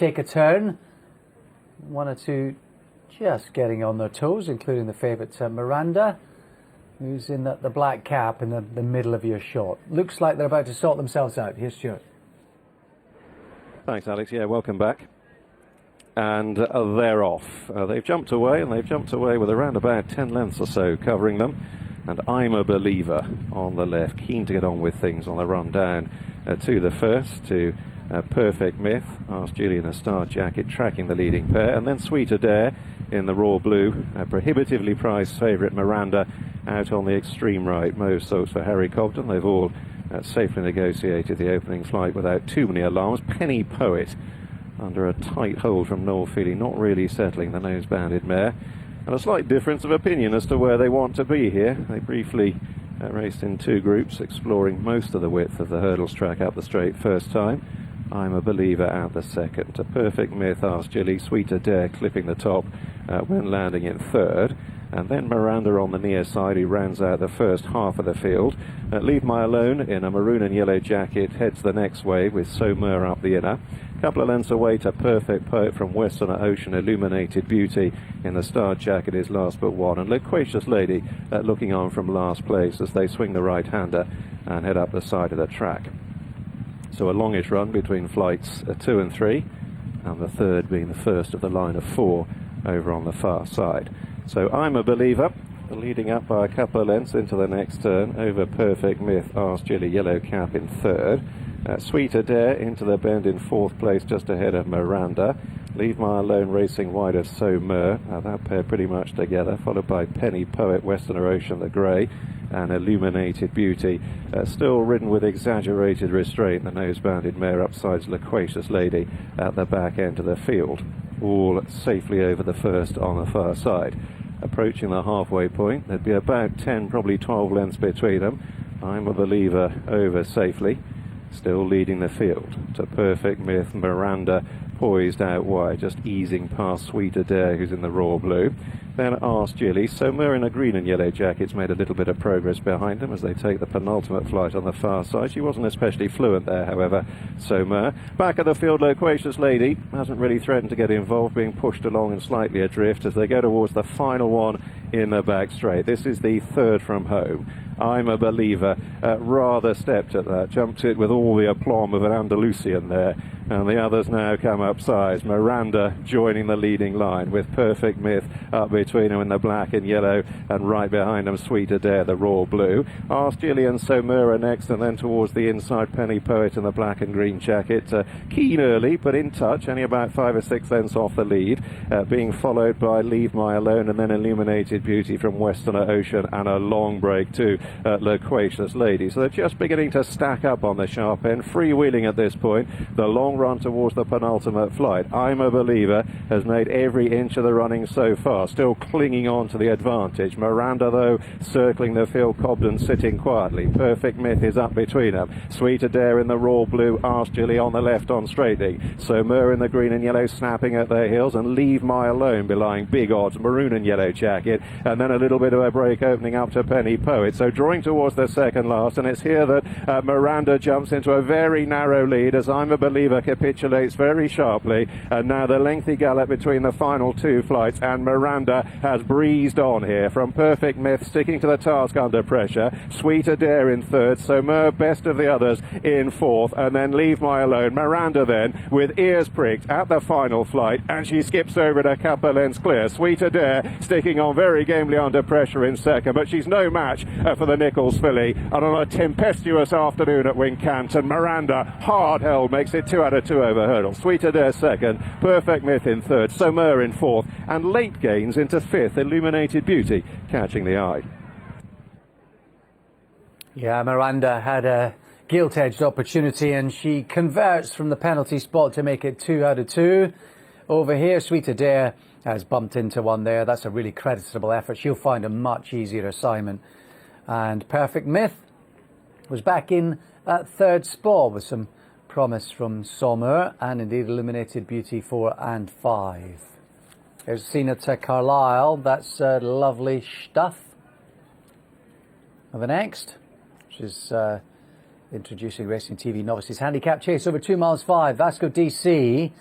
take a turn. One or two just getting on their toes, including the favourite Miranda, who's in the black cap in the middle of your shot. Looks like they're about to sort themselves out. Here's Stuart. Thanks, Alex. Yeah, welcome back. And they're off. They've jumped away, and they've jumped away with around about 10 lengths or so covering them. And I'm a Believer on the left, keen to get on with things on the run down to the first, to Perfect Myth, Ask Julie in a Star Jacket tracking the leading pair, and then Sweet Adair in the raw blue, a prohibitively priced favourite Miranda out on the extreme right. Most thoughts for Harry Cobden. They've all safely negotiated the opening flight without too many alarms. Penny Poet under a tight hold from Noel Feely, not really settling the nose-banded mare. And a slight difference of opinion as to where they want to be here. They briefly raced in two groups, exploring most of the width of the hurdles track up the straight first time. I'm a Believer out the second. A Perfect Myth, Ask Julie, Sweet Adair clipping the top when landing in third. And then Miranda on the near side, who rounds out the first half of the field. Leave My Alone in a maroon and yellow jacket heads the next wave with Somer up the inner. Couple of lengths away to Perfect Poet from Westerner Ocean. Illuminated Beauty in the star jacket is last but one. And Loquacious Lady looking on from last place as they swing the right-hander and head up the side of the track. So a longish run between flights 2 and 3, and the third being the first of the line of 4 over on the far side. So I'm a Believer, leading up by a couple of lengths into the next turn over Perfect Myth, Ask Julie, yellow cap in third. Sweet Adair into the bend in fourth place, just ahead of Miranda. Leave My Alone racing wide of Somer. That pair pretty much together, followed by Penny Poet, Westerner Ocean, the grey, and Illuminated Beauty. Still ridden with exaggerated restraint, the nose-banded mare upsides Loquacious Lady at the back end of the field. All safely over the first on the far side. Approaching the halfway point, there'd be about 10, probably 12 lengths between them. I'm a Believer over safely, still leading the field. To Perfect Myth, Miranda poised out wide, just easing past Sweet Adair, who's in the raw blue. Then Ask Julie. Somer in a green and yellow jacket's made a little bit of progress behind them as they take the penultimate flight on the far side. She wasn't especially fluent there, however, Somer. Back of the field, Loquacious Lady hasn't really threatened to get involved, being pushed along and slightly adrift as they go towards the final one in the back straight. This is the third from home. I'm a Believer rather stepped at that, jumped it with all the aplomb of an Andalusian there, and the others now come up sides. Miranda joining the leading line with Perfect Myth up between them in the black and yellow, and right behind them Sweet Adair, the raw blue. Ask Julie and Somer next, and then towards the inside Penny Poet in the black and green jacket. Keen early, but in touch, only about 5 or 6 lengths off the lead, being followed by Leave My Alone and then Illuminated Beauty from Westerner Ocean, and a long break too. Loquacious Lady. So they're just beginning to stack up on the sharp end, freewheeling at this point. The long run towards the penultimate flight. I'm a Believer has made every inch of the running so far, still clinging on to the advantage. Miranda, though, circling the field, Cobden sitting quietly. Perfect Myth is up between them. Sweet Adair in the raw blue, Ask Julie on the left on straightening. Somer in the green and yellow snapping at their heels, and Leave My Alone belying big odds, maroon and yellow jacket, and then a little bit of a break opening up to Penny Poet. So drawing towards the second last, and it's here that Miranda jumps into a very narrow lead as I'm a Believer capitulates very sharply, and now the lengthy gallop between the final two flights, and Miranda has breezed on here from Perfect Myth, sticking to the task under pressure. Sweet Adair in third, Somer best of the others in fourth, and then Leave My Alone. Miranda then with ears pricked at the final flight, and she skips over it a couple of lengths clear. Sweet Adair sticking on very gamely under pressure in second, but she's no match for the Nichols filly. And on a tempestuous afternoon at Wincanton, Miranda, hard held, makes it 2 out of 2 over hurdle. Sweet Adair second, Perfect Myth in third, Somer in fourth, and late gains into fifth, Illuminated Beauty catching the eye. Yeah, Miranda had a gilt-edged opportunity, and she converts from the penalty spot to make it 2 out of 2. Over here, Sweet Adair has bumped into one there. That's a really creditable effort. She'll find a much easier assignment. And Perfect Myth was back in that third spot with some promise from Somer, and indeed Illuminated Beauty 4 and 5. There's seen at Carlisle. That's lovely stuff. And the next, which is introducing Racing TV Novices Handicap Chase over 2 miles 5. Vasco DC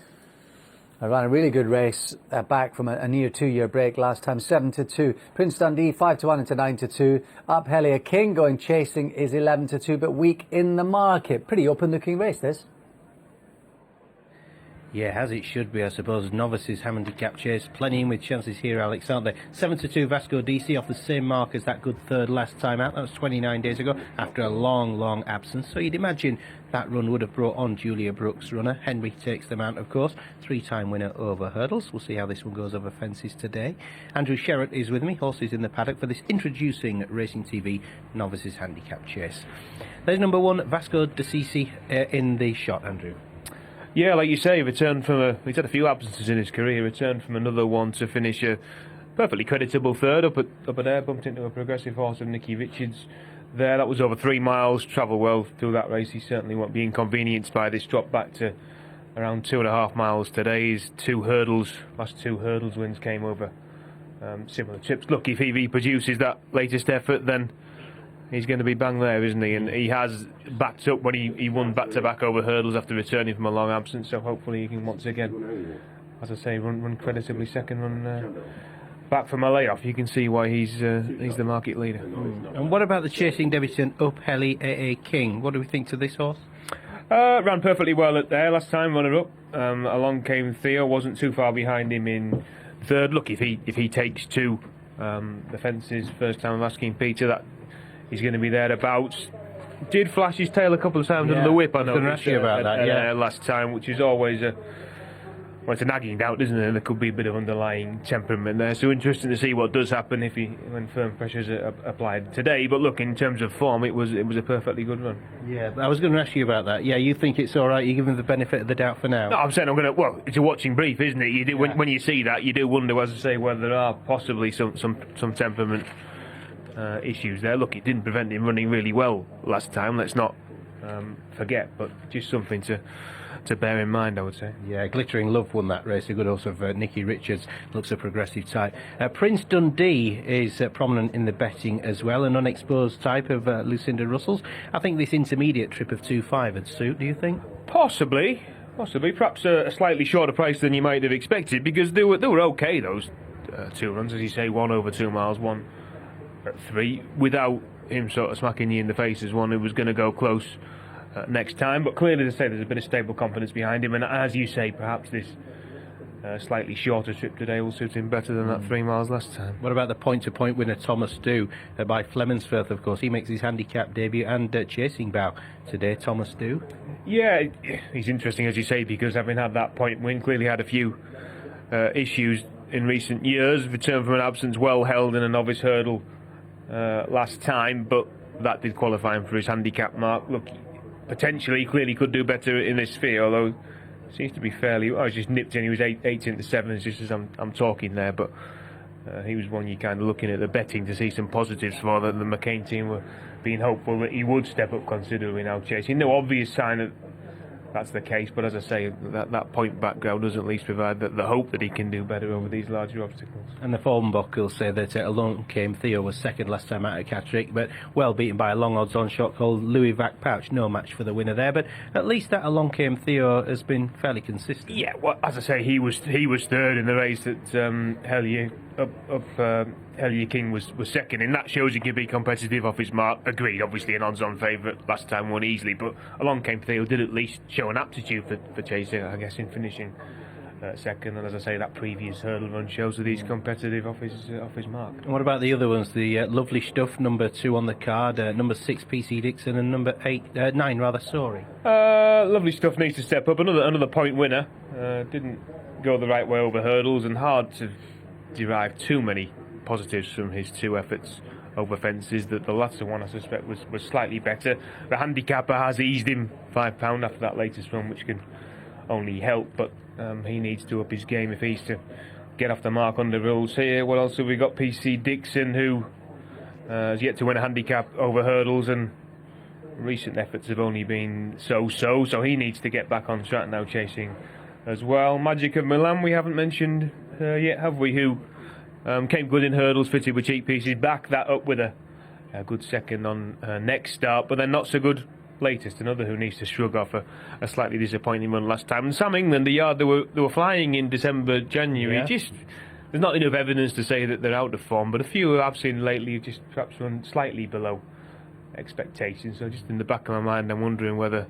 I ran a really good race back from a near 2-year break last time, 7-2. Prince Dundee 5-1 into 9-2. Up Hellier King going chasing is 11-2, but weak in the market. Pretty open-looking race this. Yeah, as it should be, I suppose. Novices handicap chase, plenty in with chances here, Alex, aren't they? 7-2 Vasco DC off the same mark as that good third last time out. That was 29 days ago after a long absence. So you'd imagine that run would have brought on Julia Brooks' runner. Henry takes them out, of course. 3-time winner over hurdles. We'll see how this one goes over fences today. Andrew Sherratt is with me, horses in the paddock, for this introducing Racing TV Novices handicap chase. There's number 1, Vasco DC in the shot, Andrew. Yeah, like you say, returned from he's had a few absences in his career, returned from another one to finish a perfectly creditable third up at there, bumped into a progressive horse of Nicky Richards there. That was over 3 miles, travelled well through that race. He certainly won't be inconvenienced by this drop back to around 2.5 miles today. His last two hurdles wins came over similar trips. Look, if he reproduces that latest effort, then he's going to be bang there, isn't he? And he has backed up when he won back-to-back over hurdles after returning from a long absence. So hopefully he can once again, as I say, run creditably second, run back from a layoff. You can see why he's the market leader. And what about the chasing debutant Up Helly AA King? What do we think to this horse? Ran perfectly well at there last time, runner-up. Along came Theo, wasn't too far behind him in third. Look, if he takes to the fences, first time I'm asking Peter, that he's going to be thereabouts. Did flash his tail a couple of times under the whip, I know. going to ask you about that, last time, which is always it's a nagging doubt, isn't it? There could be a bit of underlying temperament there. So interesting to see what does happen when firm pressures are applied today. But look, in terms of form, it was a perfectly good run. Yeah, I was going to ask you about that. Yeah, you think it's all right? You give him the benefit of the doubt for now? No, I'm saying it's a watching brief, isn't it? You do when you see that, you do wonder, as I say, whether there are possibly some temperament issues there. Look, it didn't prevent him running really well last time, let's not forget, but just something to bear in mind, I would say. Yeah, Glittering Love won that race, a good horse of Nicky Richards, looks a progressive type. Prince Dundee is prominent in the betting as well, an unexposed type of Lucinda Russell's. I think this intermediate trip of 2.5 would suit, do you think? Possibly, perhaps a slightly shorter price than you might have expected, because they were okay, those two runs, as you say, one over 2 miles, one at 3, without him sort of smacking you in the face as one who was going to go close next time. But clearly, to say, there's a bit of stable confidence behind him, and as you say, perhaps this slightly shorter trip today will suit him better than that 3 miles last time. What about the point-to-point winner Thomas Dew by Flemingsfirth, of course? He makes his handicap debut and chasing bow today, Thomas Dew. Yeah, he's interesting, as you say, because having had that point win, clearly had a few issues in recent years. Returned from an absence, well held in a novice hurdle last time, but that did qualify him for his handicap mark. Look, potentially, clearly could do better in this sphere, although it seems to be fairly. I was just nipped in. He was 8 into 7s just as I'm talking there, but he was one you kind of looking at the betting to see some positives for. The McCain team were being hopeful that he would step up considerably now chasing. No obvious sign that that's the case, but as I say, that point background does at least provide the hope that he can do better over these larger obstacles. And the form book will say that along came Theo was second last time out at Catterick, but well beaten by a long odds on shot called Louis Vac Pouch. No match for the winner there, but at least that along came Theo has been fairly consistent. Yeah, well, as I say, he was third in the race that Hellier King was second, and that shows he can be competitive off his mark. Agreed, obviously an odds-on favourite last time, won easily, but along came Theo, did at least show an aptitude for chasing, I guess, in finishing second. And as I say, that previous hurdle run shows that he's competitive off his mark. And what about the other ones? The Lovely Stuff, number 2 on the card, number 6 PC Dixon, and number 9 rather Sorry. Lovely Stuff needs to step up. Another point winner. Didn't go the right way over hurdles, and hard to derive too many positives from his 2 efforts over fences. That the latter one, I suspect, was slightly better. The handicapper has eased him £5 after that latest run, which can only help, but he needs to up his game if he's to get off the mark under rules here. What else have we got? PC Dixon, who has yet to win a handicap over hurdles, and recent efforts have only been so he needs to get back on track now chasing as well. Magic of Milan, we haven't mentioned yet, have we? Who came good in hurdles, fitted with cheap pieces, back that up with a good second on next start, but then not so good latest, another who needs to shrug off a slightly disappointing run last time. And Sam England, the yard they were flying in December, January. Yeah. Just there's not enough evidence to say that they're out of form, but a few I've seen lately have just perhaps run slightly below expectations. So just in the back of my mind, I'm wondering whether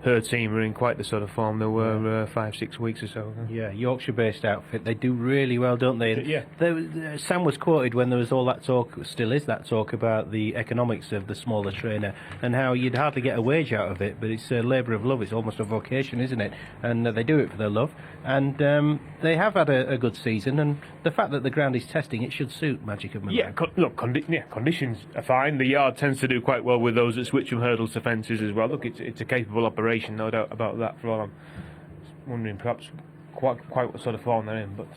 her team are in quite the sort of form they were 5-6 weeks or so ago. Yeah, Yorkshire-based outfit. They do really well, don't they? Yeah. Sam was quoted when there was all that talk, still is that talk, about the economics of the smaller trainer and how you'd hardly get a wage out of it, but it's a labour of love. It's almost a vocation, isn't it? And they do it for their love. And they have had a good season, and the fact that the ground is testing, it should suit Magic of Milan. Yeah, conditions are fine. The yard tends to do quite well with those that switch from hurdles to fences as well. Look, it's a capable operation, no doubt about that. For all I'm wondering, perhaps quite what sort of form they're in, but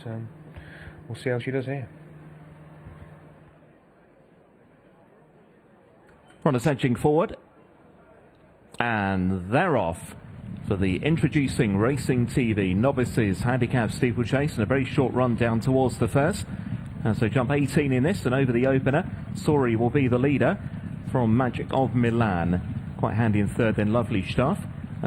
we'll see how she does here. Runners edging forward, and they're off for the introducing Racing TV Novices Handicap Steeplechase, and a very short run down towards the first. And so jump 18 in this, and over the opener, Sori will be the leader from Magic of Milan. Quite handy in third, then Lovely Stuff.